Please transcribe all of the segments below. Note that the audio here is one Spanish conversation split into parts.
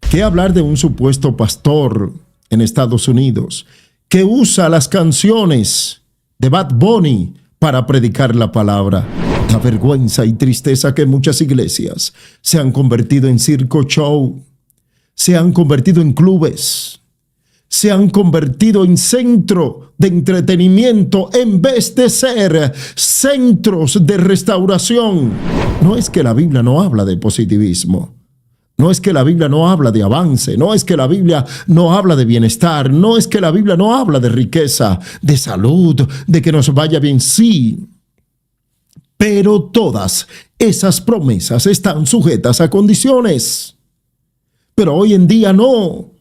¿Qué hablar de un supuesto pastor en Estados Unidos que usa las canciones de Bad Bunny para predicar la palabra? Da vergüenza y tristeza que muchas iglesias se han convertido en circo show, se han convertido en clubes, se han convertido en centro de entretenimiento en vez de ser centros de restauración. No es que la Biblia no habla de positivismo. No es que la Biblia no habla de avance, no es que la Biblia no habla de bienestar, no es que la Biblia no habla de riqueza, de salud, de que nos vaya bien, sí. Pero todas esas promesas están sujetas a condiciones. Pero hoy en día no.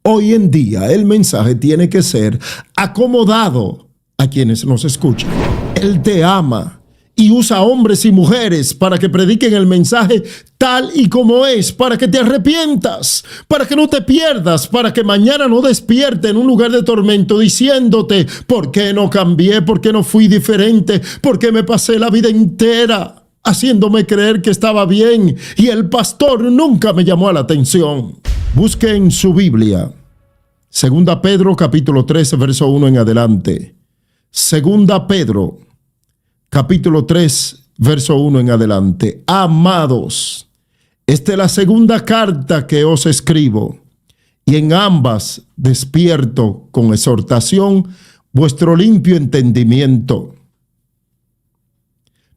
Hoy en día el mensaje tiene que ser acomodado a quienes nos escuchan. Él te ama y usa hombres y mujeres para que prediquen el mensaje tal y como es, para que te arrepientas, para que no te pierdas, para que mañana no despierte en un lugar de tormento diciéndote, ¿por qué no cambié? ¿Por qué no fui diferente? ¿Por qué me pasé la vida entera haciéndome creer que estaba bien y el pastor nunca me llamó a la atención? Busque en su Biblia, 2 Pedro capítulo 3, verso 1 en adelante. 2 Pedro capítulo 3, verso 1 en adelante. Amados, esta es la segunda carta que os escribo, y en ambas despierto con exhortación vuestro limpio entendimiento,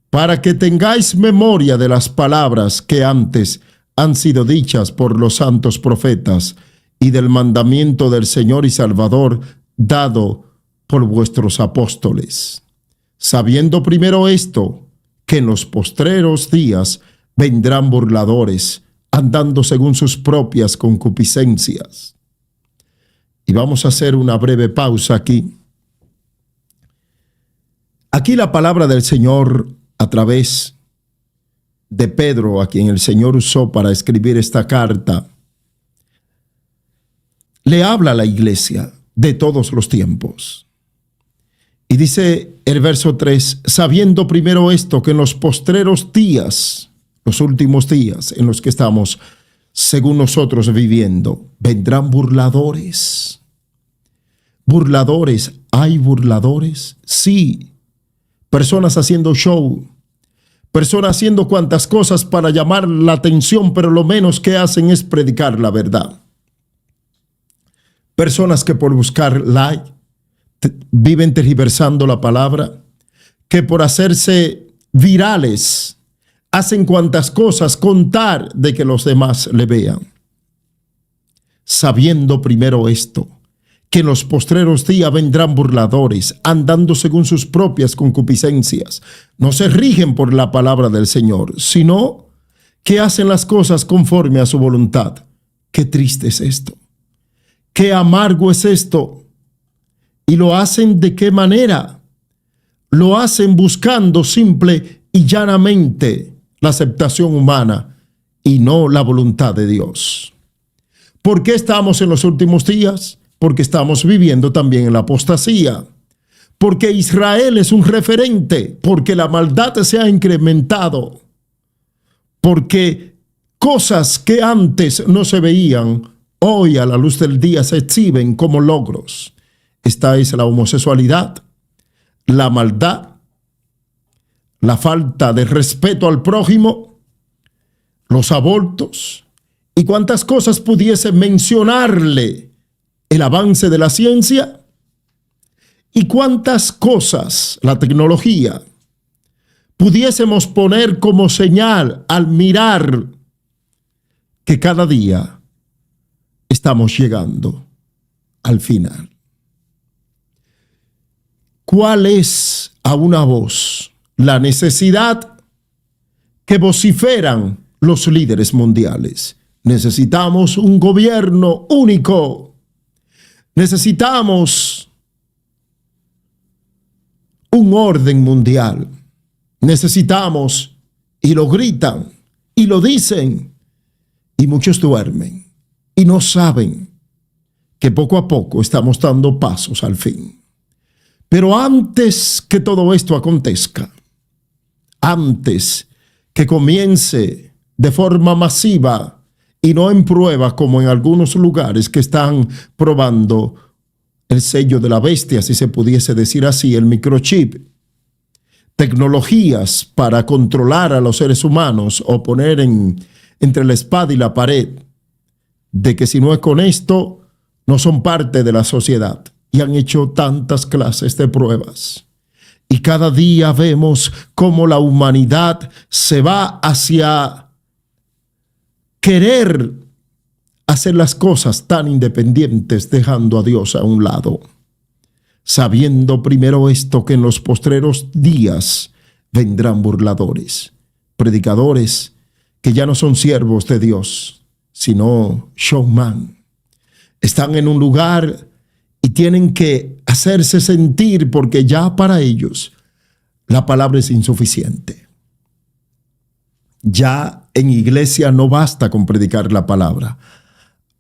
para que tengáis memoria de las palabras que antes han sido dichas por los santos profetas y del mandamiento del Señor y Salvador dado por vuestros apóstoles. Sabiendo primero esto, que en los postreros días vendrán burladores, andando según sus propias concupiscencias. Y vamos a hacer una breve pausa aquí. Aquí la palabra del Señor a través de Pedro, a quien el Señor usó para escribir esta carta, le habla a la iglesia de todos los tiempos. Y dice el verso 3, sabiendo primero esto, que en los postreros días, los últimos días en los que estamos, según nosotros viviendo, vendrán burladores. Burladores, ¿hay burladores? Sí. Personas haciendo show, personas haciendo cuantas cosas para llamar la atención, pero lo menos que hacen es predicar la verdad. Personas que por buscar like, viven tergiversando la palabra, que por hacerse virales hacen cuantas cosas con tal de que los demás le vean. Sabiendo primero esto, que en los postreros días vendrán burladores, andando según sus propias concupiscencias. No se rigen por la palabra del Señor, sino que hacen las cosas conforme a su voluntad. Qué triste es esto. Qué amargo es esto. ¿Y lo hacen de qué manera? Lo hacen buscando simple y llanamente la aceptación humana y no la voluntad de Dios. ¿Por qué estamos en los últimos días? Porque estamos viviendo también en la apostasía. Porque Israel es un referente, porque la maldad se ha incrementado, porque cosas que antes no se veían, hoy a la luz del día se exhiben como logros. Esta es la homosexualidad, la maldad, la falta de respeto al prójimo, los abortos y cuántas cosas pudiese mencionarle el avance de la ciencia y cuántas cosas la tecnología pudiésemos poner como señal al mirar que cada día estamos llegando al final. ¿Cuál es a una voz la necesidad que vociferan los líderes mundiales? Necesitamos un gobierno único. Necesitamos un orden mundial. Necesitamos, y lo gritan, y lo dicen, y muchos duermen, y no saben que poco a poco estamos dando pasos al fin. Pero antes que todo esto acontezca, antes que comience de forma masiva y no en prueba como en algunos lugares que están probando el sello de la bestia, si se pudiese decir así, el microchip. Tecnologías para controlar a los seres humanos o poner entre la espada y la pared, de que si no es con esto, no son parte de la sociedad. Y han hecho tantas clases de pruebas. Y cada día vemos cómo la humanidad se va hacia querer hacer las cosas tan independientes, dejando a Dios a un lado. Sabiendo primero esto, que en los postreros días vendrán burladores, predicadores que ya no son siervos de Dios, sino showman. Están en un lugar y tienen que hacerse sentir porque ya para ellos la palabra es insuficiente. Ya en iglesia no basta con predicar la palabra.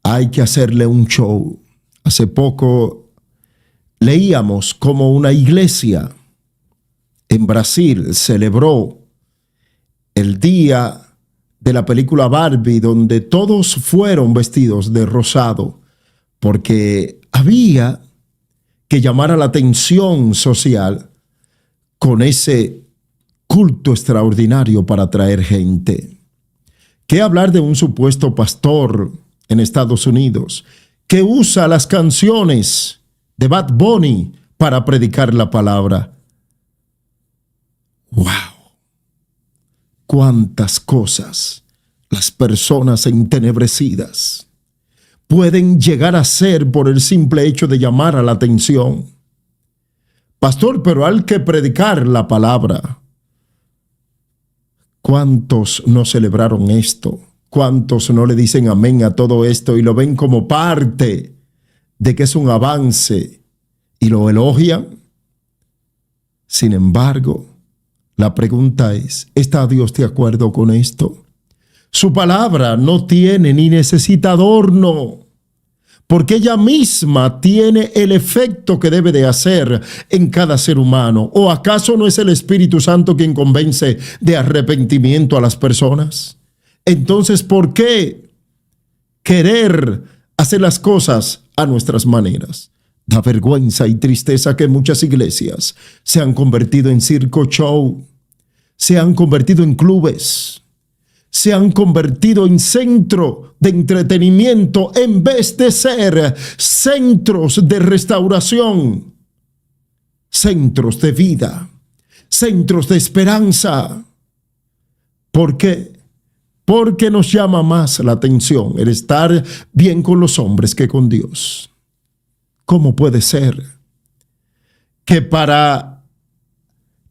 Hay que hacerle un show. Hace poco leíamos cómo una iglesia en Brasil celebró el día de la película Barbie, donde todos fueron vestidos de rosado, porque había que llamar a la atención social con ese culto extraordinario para atraer gente. ¿Qué hablar de un supuesto pastor en Estados Unidos que usa las canciones de Bad Bunny para predicar la palabra? ¡Wow! Cuántas cosas las personas entenebrecidas pueden llegar a ser por el simple hecho de llamar a la atención. Pastor, pero hay que predicar la palabra. ¿Cuántos no celebraron esto? ¿Cuántos no le dicen amén a todo esto y lo ven como parte de que es un avance y lo elogian? Sin embargo, la pregunta es, ¿está Dios de acuerdo con esto? Su palabra no tiene ni necesita adorno, porque ella misma tiene el efecto que debe de hacer en cada ser humano. ¿O acaso no es el Espíritu Santo quien convence de arrepentimiento a las personas? Entonces, ¿por qué querer hacer las cosas a nuestras maneras? Da vergüenza y tristeza que muchas iglesias se han convertido en circo show, se han convertido en clubes, se han convertido en centro de entretenimiento en vez de ser centros de restauración, centros de vida, centros de esperanza. ¿Por qué? Porque nos llama más la atención el estar bien con los hombres que con Dios. ¿Cómo puede ser que para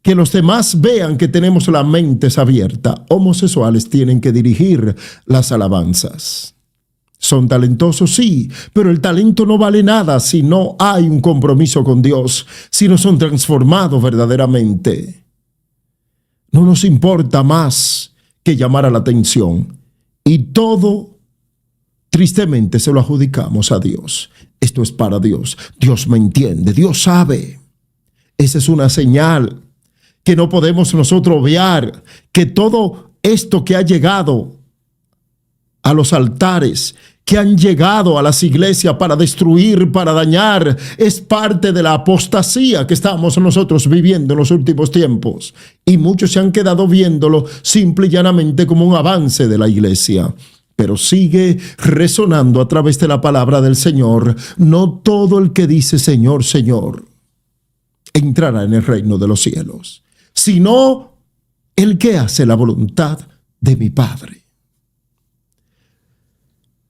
que los demás vean que tenemos la mente abierta, homosexuales tienen que dirigir las alabanzas? Son talentosos, sí, pero el talento no vale nada si no hay un compromiso con Dios, si no son transformados verdaderamente. No nos importa más que llamar a la atención, y todo tristemente se lo adjudicamos a Dios. Esto es para Dios. Dios me entiende, Dios sabe. Esa es una señal que no podemos nosotros obviar, que todo esto que ha llegado a los altares, que han llegado a las iglesias para destruir, para dañar, es parte de la apostasía que estamos nosotros viviendo en los últimos tiempos. Y muchos se han quedado viéndolo simple y llanamente como un avance de la iglesia. Pero sigue resonando a través de la palabra del Señor. No todo el que dice Señor, Señor, entrará en el reino de los cielos, sino el que hace la voluntad de mi Padre.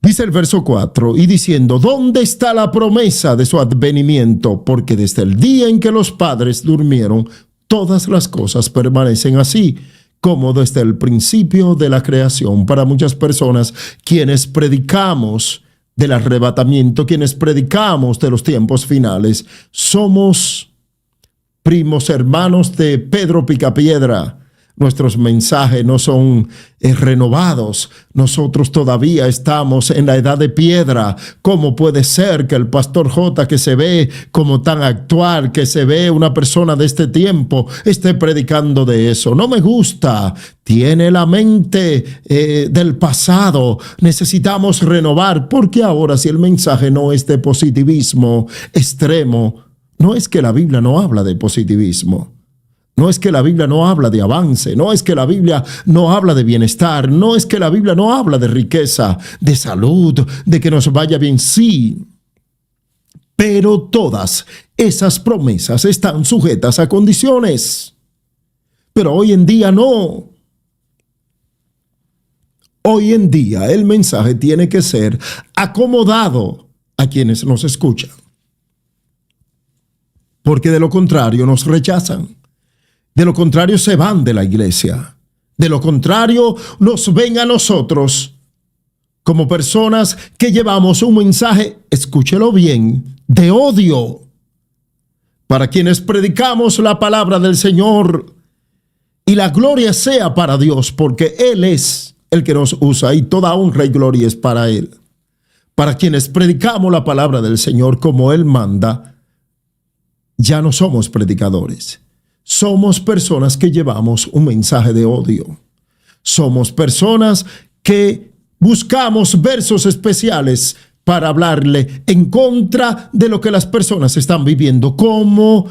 Dice el verso 4, y diciendo, ¿dónde está la promesa de su advenimiento? Porque desde el día en que los padres durmieron, todas las cosas permanecen así, como desde el principio de la creación. Para muchas personas, quienes predicamos del arrebatamiento, quienes predicamos de los tiempos finales, somos primos hermanos de Pedro Picapiedra, Nuestros mensajes no son renovados. Nosotros todavía estamos en la edad de piedra. ¿Cómo puede ser que el pastor J, que se ve como tan actual, que se ve una persona de este tiempo, esté predicando de eso? No me gusta. Tiene la mente del pasado. Necesitamos renovar, porque ahora, si el mensaje no es de positivismo extremo, no es que la Biblia no habla de positivismo. No es que la Biblia no habla de avance, no es que la Biblia no habla de bienestar, no es que la Biblia no habla de riqueza, de salud, de que nos vaya bien, sí. Pero todas esas promesas están sujetas a condiciones. Pero hoy en día no. Hoy en día el mensaje tiene que ser acomodado a quienes nos escuchan. Porque de lo contrario nos rechazan. De lo contrario se van de la iglesia. De lo contrario nos ven a nosotros como personas que llevamos un mensaje, escúchelo bien, de odio para quienes predicamos la palabra del Señor. Y la gloria sea para Dios, porque Él es el que nos usa y toda honra y gloria es para Él. Para quienes predicamos la palabra del Señor como Él manda, ya no somos predicadores. Somos personas que llevamos un mensaje de odio. Somos personas que buscamos versos especiales para hablarle en contra de lo que las personas están viviendo. ¿Cómo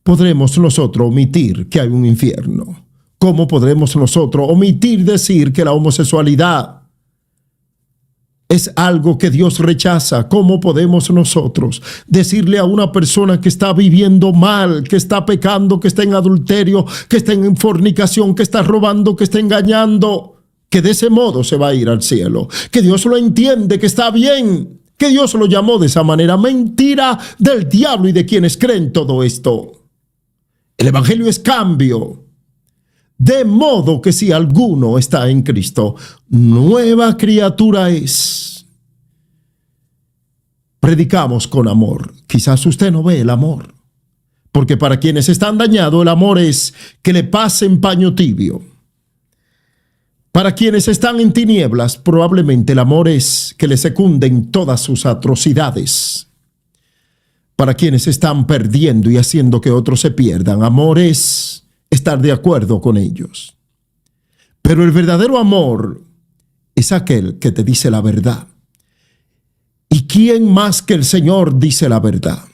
podremos nosotros omitir que hay un infierno? ¿Cómo podremos nosotros omitir decir que la homosexualidad es algo que Dios rechaza? ¿Cómo podemos nosotros decirle a una persona que está viviendo mal, que está pecando, que está en adulterio, que está en fornicación, que está robando, que está engañando, que de ese modo se va a ir al cielo? Que Dios lo entiende, que está bien, que Dios lo llamó de esa manera. Mentira del diablo y de quienes creen todo esto. El evangelio es cambio. De modo que si alguno está en Cristo, nueva criatura es. Predicamos con amor. Quizás usted no ve el amor, porque para quienes están dañados, el amor es que le pasen paño tibio. Para quienes están en tinieblas, probablemente el amor es que le secunden todas sus atrocidades. Para quienes están perdiendo y haciendo que otros se pierdan, amor es estar de acuerdo con ellos. Pero el verdadero amor es aquel que te dice la verdad. ¿Y quién más que el Señor dice la verdad?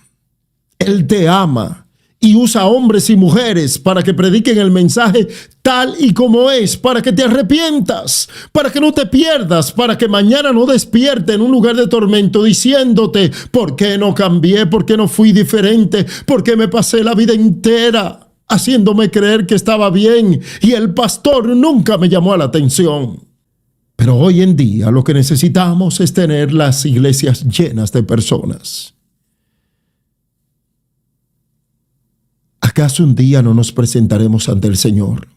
Él te ama y usa hombres y mujeres para que prediquen el mensaje tal y como es, para que te arrepientas, para que no te pierdas, para que mañana no despierte en un lugar de tormento diciéndote: ¿por qué no cambié? ¿Por qué no fui diferente? ¿Por qué me pasé la vida entera haciéndome creer que estaba bien y el pastor nunca me llamó a la atención? Pero hoy en día lo que necesitamos es tener las iglesias llenas de personas. ¿Acaso un día no nos presentaremos ante el Señor?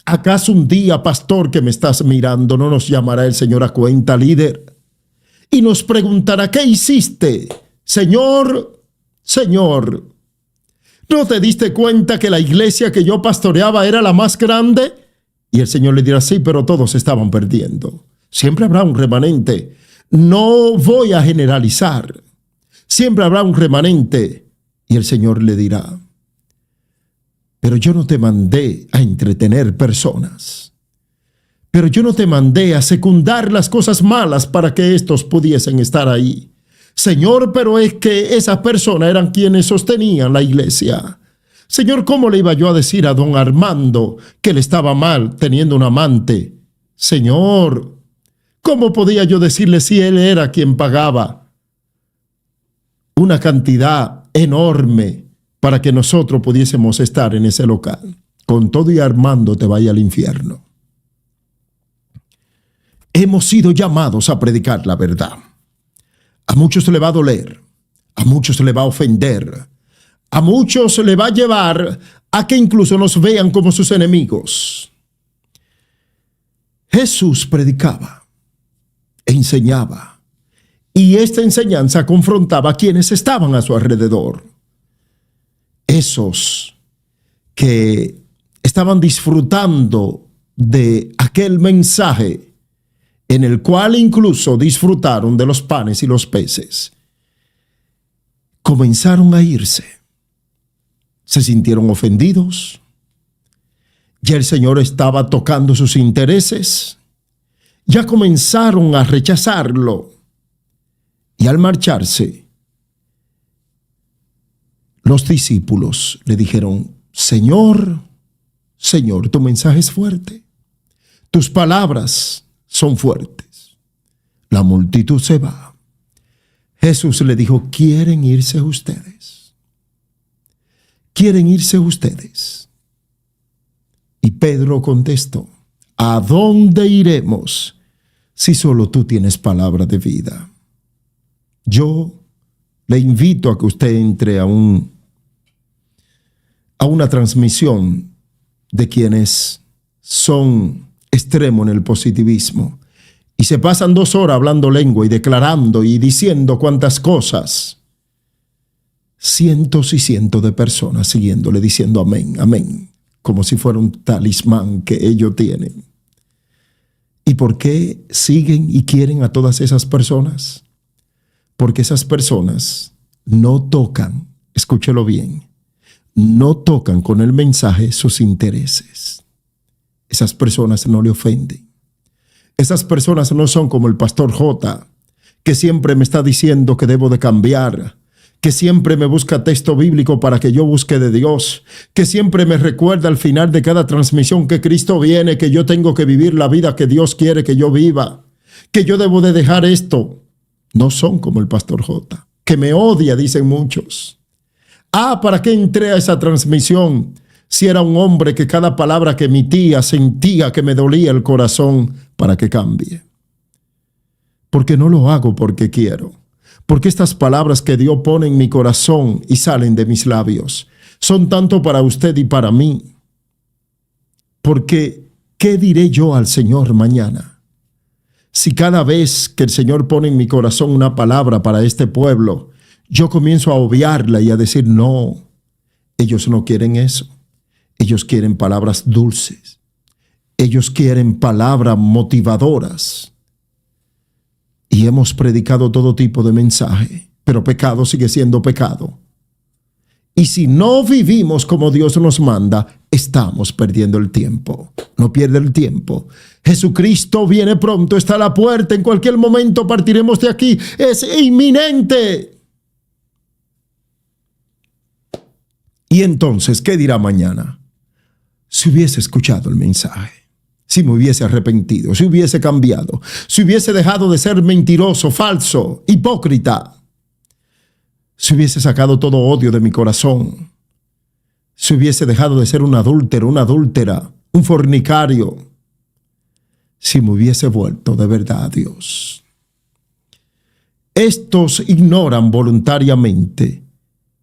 ¿Acaso un día, pastor que me estás mirando, no nos llamará el Señor a cuenta, líder? Y nos preguntará: ¿qué hiciste? Señor, ¿no te diste cuenta que la iglesia que yo pastoreaba era la más grande? Y el Señor le dirá: sí, pero todos estaban perdiendo. Siempre habrá un remanente. No voy a generalizar. Siempre habrá un remanente. Y el Señor le dirá: pero yo no te mandé a entretener personas. Pero yo no te mandé a secundar las cosas malas para que estos pudiesen estar ahí. Señor, pero es que esas personas eran quienes sostenían la iglesia. Señor, ¿cómo le iba yo a decir a don Armando que él estaba mal teniendo un amante? Señor, ¿cómo podía yo decirle si él era quien pagaba una cantidad enorme para que nosotros pudiésemos estar en ese local? Con todo y Armando te vaya al infierno. Hemos sido llamados a predicar la verdad. A muchos le va a doler, a muchos le va a ofender, a muchos le va a llevar a que incluso nos vean como sus enemigos. Jesús predicaba, enseñaba, y esta enseñanza confrontaba a quienes estaban a su alrededor. Esos que estaban disfrutando de aquel mensaje en el cual incluso disfrutaron de los panes y los peces, comenzaron a irse. Se sintieron ofendidos. Ya el Señor estaba tocando sus intereses. Ya comenzaron a rechazarlo. Y al marcharse, los discípulos le dijeron: Señor, Señor, tu mensaje es fuerte. Tus palabras son fuertes. La multitud se va. Jesús le dijo: ¿quieren irse ustedes? ¿Quieren irse ustedes? Y Pedro contestó: ¿a dónde iremos si solo tú tienes palabra de vida? Yo le invito a que usted entre a una transmisión de quienes son extremo en el positivismo y se pasan 2 horas hablando lengua y declarando y diciendo cuantas cosas. Cientos y cientos de personas siguiéndole, diciendo amén, amén, como si fuera un talismán que ellos tienen. ¿Y por qué siguen y quieren a todas esas personas? Porque esas personas no tocan, escúchelo bien, no tocan con el mensaje sus intereses. Esas personas no le ofenden. Esas personas no son como el pastor J, que siempre me está diciendo que debo de cambiar, que siempre me busca texto bíblico para que yo busque de Dios, que siempre me recuerda al final de cada transmisión que Cristo viene, que yo tengo que vivir la vida que Dios quiere que yo viva, que yo debo de dejar esto. No son como el pastor J, que me odia, dicen muchos. ¿Para qué entré a esa transmisión si era un hombre que cada palabra que emitía sentía que me dolía el corazón para que cambie? Porque no lo hago porque quiero. Porque estas palabras que Dios pone en mi corazón y salen de mis labios son tanto para usted y para mí. Porque, ¿qué diré yo al Señor mañana? Si cada vez que el Señor pone en mi corazón una palabra para este pueblo, yo comienzo a obviarla y a decir: no, ellos no quieren eso. Ellos quieren palabras dulces. Ellos quieren palabras motivadoras. Y hemos predicado todo tipo de mensaje, pero pecado sigue siendo pecado. Y si no vivimos como Dios nos manda, estamos perdiendo el tiempo. No pierda el tiempo. Jesucristo viene pronto, está a la puerta. En cualquier momento partiremos de aquí. Es inminente. Y entonces, ¿qué dirá mañana? Si hubiese escuchado el mensaje, si me hubiese arrepentido, si hubiese cambiado, si hubiese dejado de ser mentiroso, falso, hipócrita, si hubiese sacado todo odio de mi corazón, si hubiese dejado de ser un adúltero, una adúltera, un fornicario, si me hubiese vuelto de verdad a Dios. Estos ignoran voluntariamente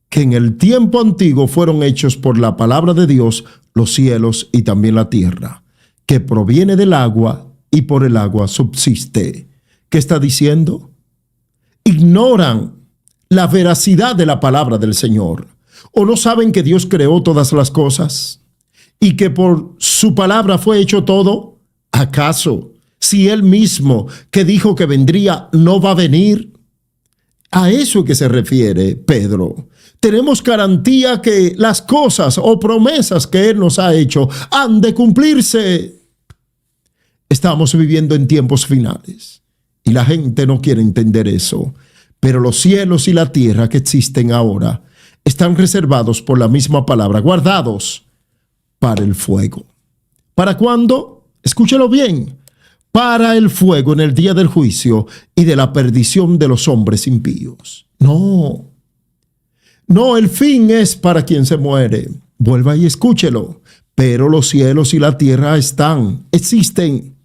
que en el tiempo antiguo fueron hechos por la palabra de Dios los cielos y también la tierra, que proviene del agua y por el agua subsiste. ¿Qué está diciendo? Ignoran la veracidad de la palabra del Señor. ¿O no saben que Dios creó todas las cosas y que por su palabra fue hecho todo? ¿Acaso, si Él mismo que dijo que vendría no va a venir? A eso que se refiere Pedro. Tenemos garantía que las cosas o promesas que Él nos ha hecho han de cumplirse. Estamos viviendo en tiempos finales y la gente no quiere entender eso. Pero los cielos y la tierra que existen ahora están reservados por la misma palabra, guardados para el fuego. ¿Para cuándo? Escúchelo bien. Para el fuego en el día del juicio y de la perdición de los hombres impíos. No, el fin es para quien se muere. Vuelva y escúchelo. Pero los cielos y la tierra existen.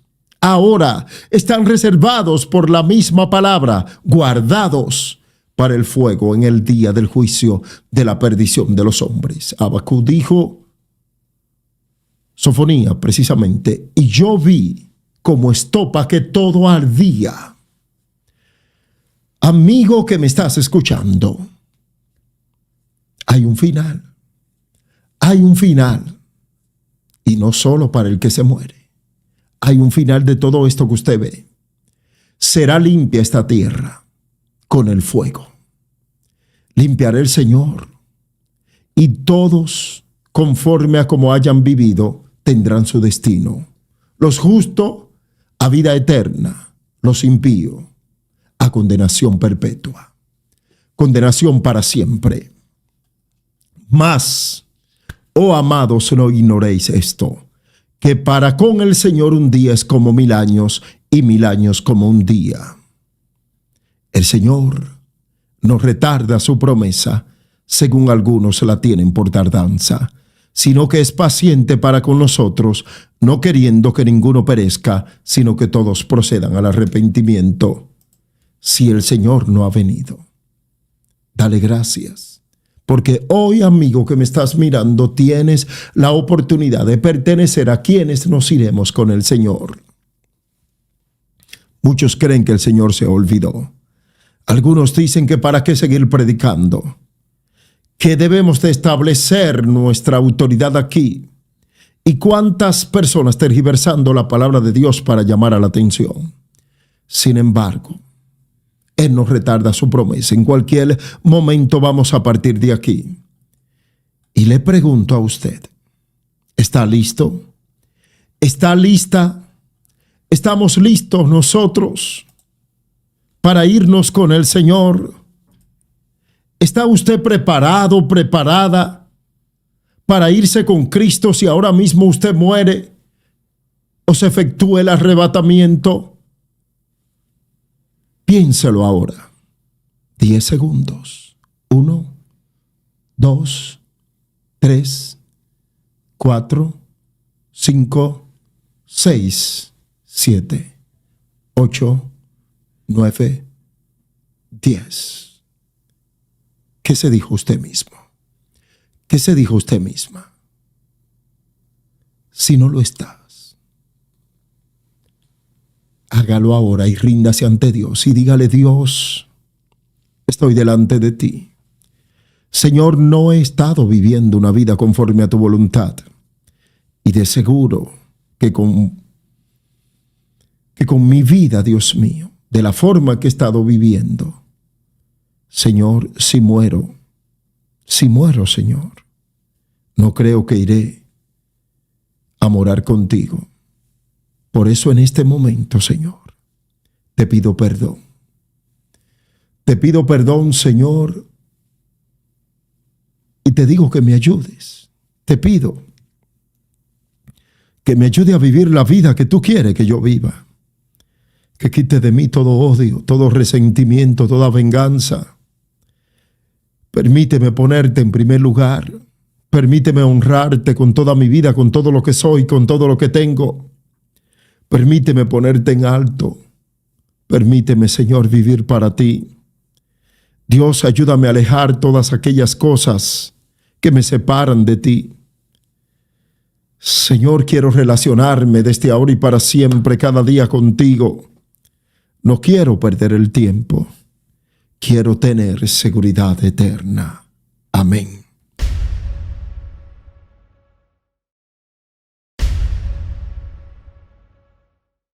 Ahora están reservados por la misma palabra, guardados para el fuego en el día del juicio de la perdición de los hombres. Habacuc dijo, Sofonía precisamente, y yo vi como estopa que todo ardía. Amigo que me estás escuchando, hay un final. Hay un final. Y no solo para el que se muere. Hay un final de todo esto que usted ve. Será limpia esta tierra con el fuego. Limpiará el Señor, y todos, conforme a como hayan vivido, tendrán su destino. Los justos a vida eterna, los impíos a condenación perpetua. Condenación para siempre. Mas, oh amados, no ignoréis esto, que para con el Señor un día es como 1000 años, y 1000 años como un día. El Señor no retarda su promesa, según algunos la tienen por tardanza, sino que es paciente para con nosotros, no queriendo que ninguno perezca, sino que todos procedan al arrepentimiento. Si el Señor no ha venido, dale gracias, porque hoy, amigo que me estás mirando, tienes la oportunidad de pertenecer a quienes nos iremos con el Señor. Muchos creen que el Señor se olvidó. Algunos dicen que para qué seguir predicando, que debemos de establecer nuestra autoridad aquí. ¿Y cuántas personas tergiversando la palabra de Dios para llamar a la atención? Sin embargo, Él no retarda su promesa. En cualquier momento vamos a partir de aquí. Y le pregunto a usted, ¿está listo? ¿Está lista? ¿Estamos listos nosotros para irnos con el Señor? ¿Está usted preparado, preparada para irse con Cristo si ahora mismo usted muere o se efectúe el arrebatamiento? Piénselo ahora. 10 segundos. 1, 2, 3, 4, 5, 6, 7, 8, 9, 10. ¿Qué se dijo usted mismo? ¿Qué se dijo usted misma? Si no lo estás, hágalo ahora y ríndase ante Dios y dígale: Dios, estoy delante de ti. Señor, no he estado viviendo una vida conforme a tu voluntad, y de seguro que con mi vida, Dios mío, de la forma que he estado viviendo, Señor, si muero, Señor, no creo que iré a morar contigo. Por eso en este momento, Señor, te pido perdón. Te pido perdón, Señor, y te digo que me ayudes. Te pido que me ayude a vivir la vida que tú quieres que yo viva. Que quite de mí todo odio, todo resentimiento, toda venganza. Permíteme ponerte en primer lugar. Permíteme honrarte con toda mi vida, con todo lo que soy, con todo lo que tengo. Permíteme ponerte en alto. Permíteme, Señor, vivir para ti. Dios, ayúdame a alejar todas aquellas cosas que me separan de ti. Señor, quiero relacionarme desde ahora y para siempre, cada día contigo. No quiero perder el tiempo. Quiero tener seguridad eterna. Amén.